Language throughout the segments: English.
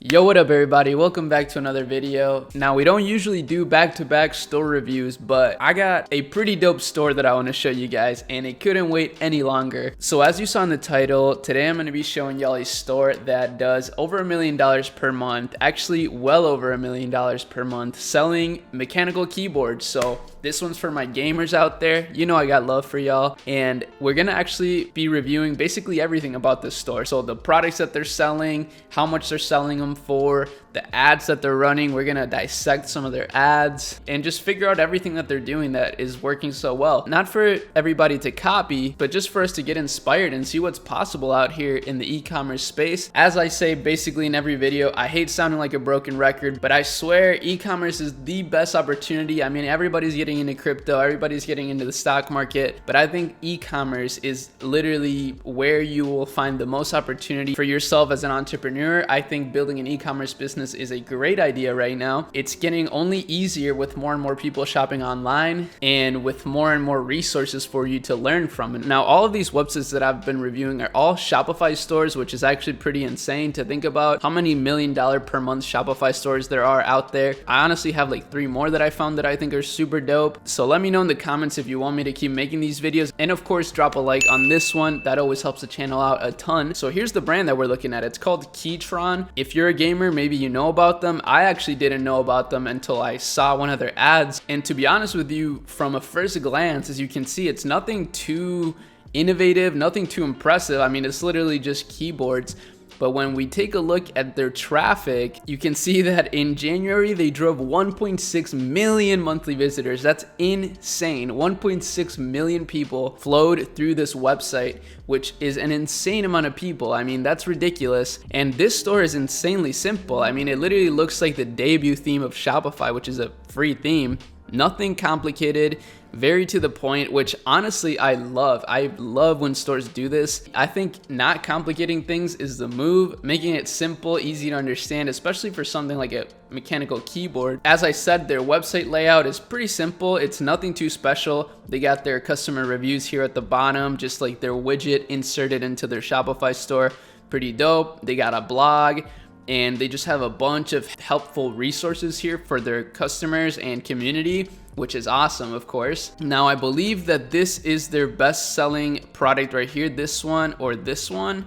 Yo, what up everybody? Welcome back to another video. Now, we don't usually do back-to-back store reviews, but I got a pretty dope store that I want to show you guys and it couldn't wait any longer. So as you saw in the title, today I'm going to be showing y'all a store that does over $1 million per month, actually well over $1 million per month, selling mechanical keyboards. So this one's for my gamers out there. You know I got love for y'all, and we're gonna actually be reviewing basically everything about this store. So the products that they're selling, how much they're selling them for, the ads that they're running, we're gonna dissect some of their ads and just figure out everything that they're doing that is working so well. Not for everybody to copy, but just for us to get inspired and see what's possible out here in the e-commerce space. As I say basically in every video, I hate sounding like a broken record, but I swear e-commerce is the best opportunity. I mean, everybody's getting into crypto, everybody's getting into the stock market, but I think e-commerce is literally where you will find the most opportunity for yourself as an entrepreneur. I think building an e-commerce business is a great idea right now. It's getting only easier with more and more people shopping online and with more and more resources for you to learn from. And now all of these websites that I've been reviewing are all Shopify stores, which is actually pretty insane to think about how many $1 million per month Shopify stores there are out there. I honestly have like 3 more that I found that I think are super dope. So let me know in the comments if you want me to keep making these videos, and of course drop a like on this one. That always helps the channel out a ton. So here's the brand that we're looking at. It's called Keytron. If you're a gamer, maybe you know about them. I actually didn't know about them until I saw one of their ads, and to be honest with you, from a first glance, as you can see, it's nothing too innovative, nothing too impressive. I mean, it's literally just keyboards. But when we take a look at their traffic, you can see that in January, they drove 1.6 million monthly visitors. That's insane. 1.6 million people flowed through this website, which is an insane amount of people. I mean, that's ridiculous. And this store is insanely simple. I mean, it literally looks like the debut theme of Shopify, which is a free theme. Nothing complicated, very to the point, which honestly I love. I love when stores do this. I think not complicating things is the move, making it simple, easy to understand, especially for something like a mechanical keyboard. As I said, their website layout is pretty simple. It's nothing too special. They got their customer reviews here at the bottom, just like their widget inserted into their Shopify store. Pretty dope. They got a blog, and they just have a bunch of helpful resources here for their customers and community, which is awesome, of course. Now, I believe that this is their best-selling product right here, this one or this one.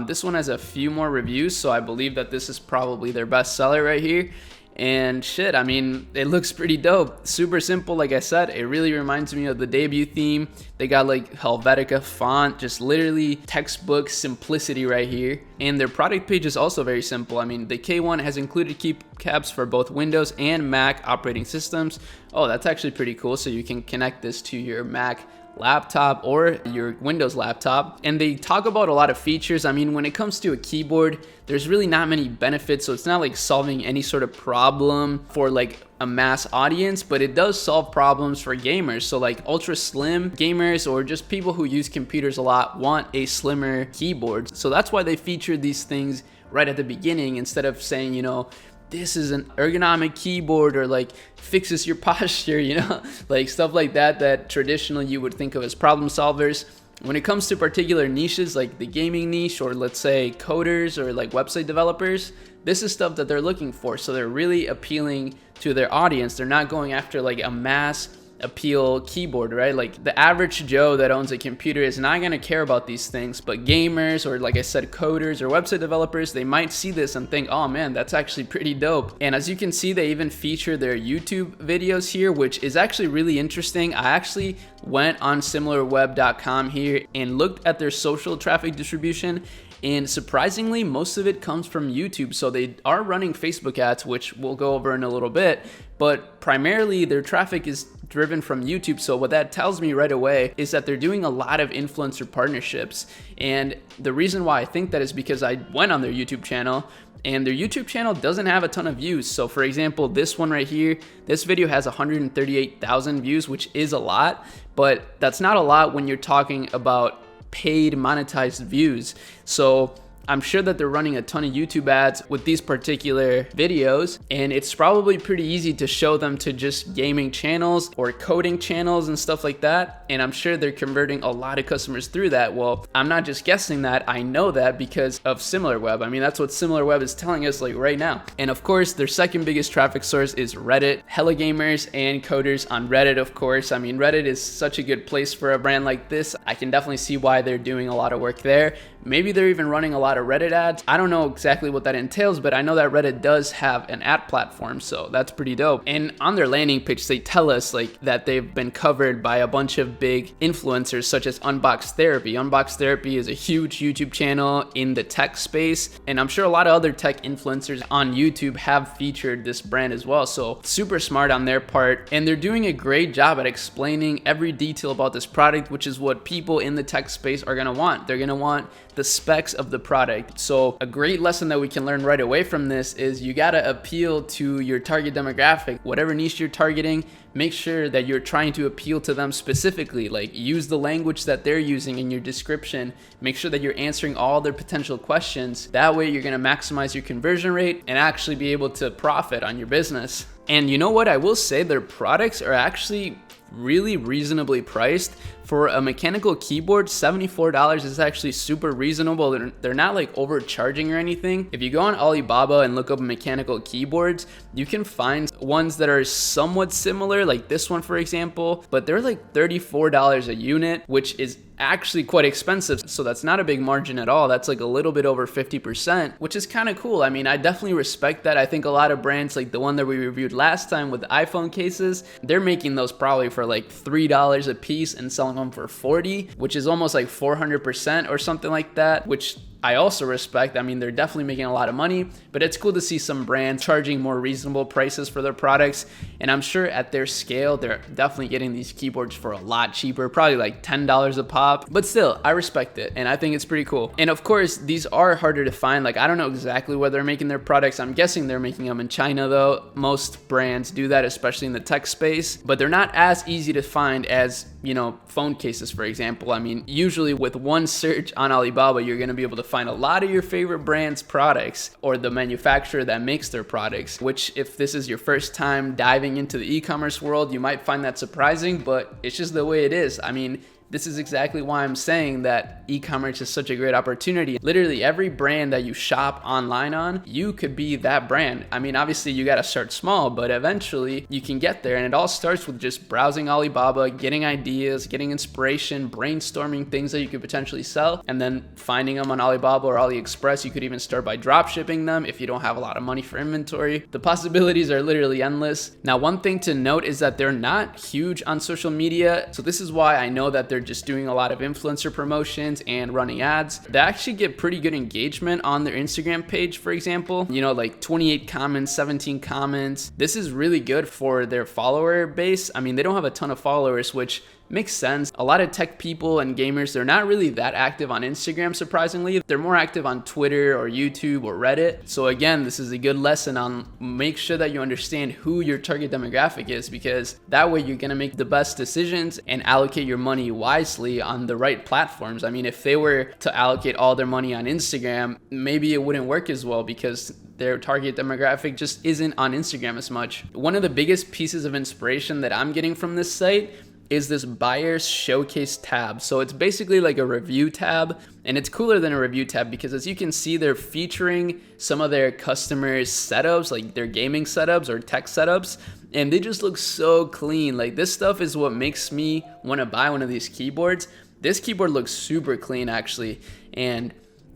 This one has a few more reviews, so I believe that this is probably their best seller right here. And shit, I mean, it looks pretty dope. Super simple, like I said. It really reminds me of the debut theme. They got like Helvetica font, just literally textbook simplicity right here. And their product page is also very simple. I mean, the K1 has included keycaps for both Windows and Mac operating systems. Oh, that's actually pretty cool. So you can connect this to your Mac laptop or your Windows laptop. And they talk about a lot of features. I mean, when it comes to a keyboard, there's really not many benefits, so it's not like solving any sort of problem for like a mass audience, but it does solve problems for gamers. So like ultra slim gamers or just people who use computers a lot want a slimmer keyboard. So that's why they featured these things right at the beginning, instead of saying, you know, this is an ergonomic keyboard or like fixes your posture, you know, like stuff like that traditionally you would think of as problem solvers. When it comes to particular niches like the gaming niche, or let's say coders or like website developers, this is stuff that they're looking for. So they're really appealing to their audience. They're not going after like a mass appeal keyboard, right? Like the average Joe that owns a computer is not going to care about these things, but gamers, or like I said, coders or website developers, they might see this and think, oh man, that's actually pretty dope. And as you can see, they even feature their YouTube videos here, which is actually really interesting. I actually went on similarweb.com here and looked at their social traffic distribution, and surprisingly, most of it comes from YouTube. So they are running Facebook ads, which we'll go over in a little bit, but primarily their traffic is driven from YouTube. So what that tells me right away is that they're doing a lot of influencer partnerships. And the reason why I think that is because I went on their YouTube channel, and their YouTube channel doesn't have a ton of views. So for example, this one right here, this video has 138,000 views, which is a lot, but that's not a lot when you're talking about paid monetized views. So I'm sure that they're running a ton of YouTube ads with these particular videos, and it's probably pretty easy to show them to just gaming channels or coding channels and stuff like that, and I'm sure they're converting a lot of customers through that. Well, I'm not just guessing that, I know that because of SimilarWeb. I mean, that's what SimilarWeb is telling us like right now. And of course, their second biggest traffic source is Reddit. Hella gamers and coders on Reddit, of course. I mean, Reddit is such a good place for a brand like this. I can definitely see why they're doing a lot of work there. Maybe they're even running a lot of Reddit ads. I don't know exactly what that entails, but I know that Reddit does have an ad platform, so that's pretty dope. And on their landing page, they tell us like that they've been covered by a bunch of big influencers such as Unbox Therapy. Unbox Therapy is a huge YouTube channel in the tech space, and I'm sure a lot of other tech influencers on YouTube have featured this brand as well. So super smart on their part, and they're doing a great job at explaining every detail about this product, which is what people in the tech space are gonna want. They're gonna want the specs of the product. So a great lesson that we can learn right away from this is you gotta appeal to your target demographic. Whatever niche you're targeting, make sure that you're trying to appeal to them specifically. Like, use the language that they're using in your description. Make sure that you're answering all their potential questions. That way you're gonna maximize your conversion rate and actually be able to profit on your business. And you know what? I will say their products are actually really reasonably priced. For a mechanical keyboard, $74 is actually super reasonable. They're not like overcharging or anything. If you go on Alibaba and look up mechanical keyboards, you can find ones that are somewhat similar, like this one for example, but they're like $34 a unit, which is actually quite expensive. So that's not a big margin at all. That's like a little bit over 50%, which is kind of cool. I mean, I definitely respect that. I think a lot of brands like the one that we reviewed last time with the iPhone cases, they're making those probably for like $3 a piece and selling them for 40, which is almost like 400% or something like that, which I also respect. I mean, they're definitely making a lot of money, but it's cool to see some brands charging more reasonable prices for their products. And I'm sure at their scale, they're definitely getting these keyboards for a lot cheaper, probably like $10 a pop. But still, I respect it, and I think it's pretty cool. And of course, these are harder to find. Like, I don't know exactly where they're making their products. I'm guessing they're making them in China though. Most brands do that, especially in the tech space, but they're not as easy to find as, you know, phone cases, for example. I mean, usually with one search on Alibaba, you're gonna be able to find a lot of your favorite brands' products or the manufacturer that makes their products, which if this is your first time diving into the e-commerce world, you might find that surprising, but it's just the way it is. I mean, this is exactly why I'm saying that e-commerce is such a great opportunity. Literally every brand that you shop online on, you could be that brand. I mean, obviously you gotta start small, but eventually you can get there. And it all starts with just browsing Alibaba, getting ideas, getting inspiration, brainstorming things that you could potentially sell, and then finding them on Alibaba or AliExpress. You could even start by drop shipping them if you don't have a lot of money for inventory. The possibilities are literally endless. Now, one thing to note is that they're not huge on social media. So this is why I know that they're just doing a lot of influencer promotions and running ads. They actually get pretty good engagement on their Instagram page, for example. You know, like 28 comments, 17 comments. This is really good for their follower base. I mean, they don't have a ton of followers, which makes sense. A lot of tech people and gamers, they're not really that active on Instagram, surprisingly. They're more active on Twitter or YouTube or Reddit. So again, this is a good lesson on make sure that you understand who your target demographic is, because that way you're gonna make the best decisions and allocate your money wisely on the right platforms. I mean, if they were to allocate all their money on Instagram, maybe it wouldn't work as well because their target demographic just isn't on Instagram as much. One of the biggest pieces of inspiration that I'm getting from this site is this buyer's showcase tab. So it's basically like a review tab, and it's cooler than a review tab because as you can see, they're featuring some of their customers' setups, like their gaming setups or tech setups, and they just look so clean. Like, this stuff is what makes me want to buy one of these keyboards. This keyboard looks super clean actually, and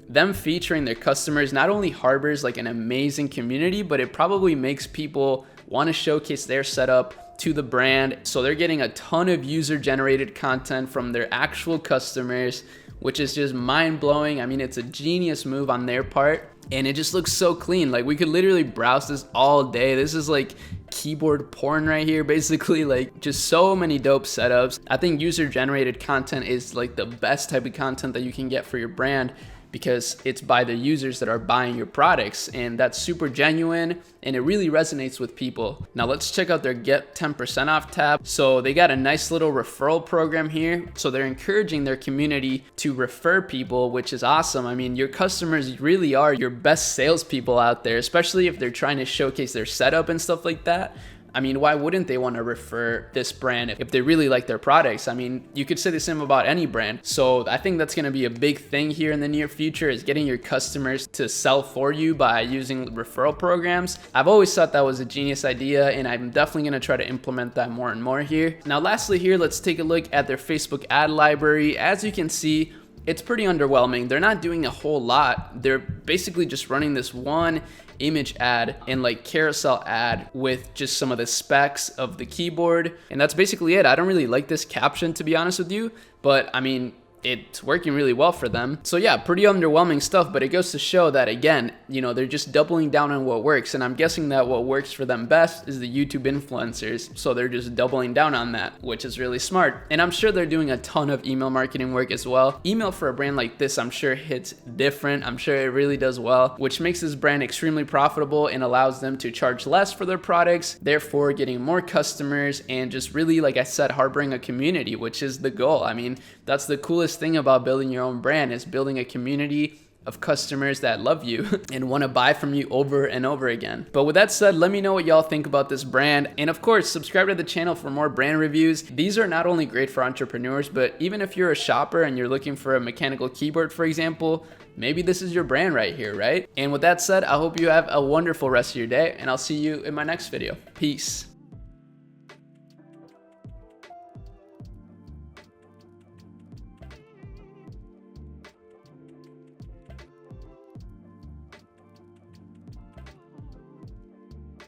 them featuring their customers not only harbors like an amazing community, but it probably makes people want to showcase their setup to the brand. So they're getting a ton of user generated content from their actual customers, which is just mind blowing. I mean, it's a genius move on their part, and it just looks so clean. Like, we could literally browse this all day. This is like keyboard porn right here, basically. Like, just so many dope setups. I think user generated content is like the best type of content that you can get for your brand, because it's by the users that are buying your products, and that's super genuine and it really resonates with people. Now let's check out their get 10% off tab. So they got a nice little referral program here. So they're encouraging their community to refer people, which is awesome. I mean, your customers really are your best salespeople out there, especially if they're trying to showcase their setup and stuff like that. I mean, why wouldn't they want to refer this brand if they really like their products? I mean, you could say the same about any brand. So I think that's going to be a big thing here in the near future, is getting your customers to sell for you by using referral programs. I've always thought that was a genius idea, and I'm definitely going to try to implement that more and more here. Now, lastly here, let's take a look at their Facebook ad library. As you can see, it's pretty underwhelming. They're not doing a whole lot. They're basically just running this one image ad and like carousel ad with just some of the specs of the keyboard, and that's basically it. I don't really like this caption, to be honest with you, but I mean, it's working really well for them. So yeah, pretty underwhelming stuff, but it goes to show that, again, you know, they're just doubling down on what works, and I'm guessing that what works for them best is the YouTube influencers. So they're just doubling down on that, which is really smart. And I'm sure they're doing a ton of email marketing work as well. Email for a brand like this, I'm sure hits different. I'm sure it really does well, which makes this brand extremely profitable and allows them to charge less for their products, therefore getting more customers and just really, like I said, harboring a community, which is the goal. I mean, that's the coolest thing about building your own brand, is building a community of customers that love you and want to buy from you over and over again. But with that said, let me know what y'all think about this brand, and of course, subscribe to the channel for more brand reviews. These are not only great for entrepreneurs, but even if you're a shopper and you're looking for a mechanical keyboard, for example, maybe this is your brand right here, right? And with that said, I hope you have a wonderful rest of your day, and I'll see you in my next video. Peace.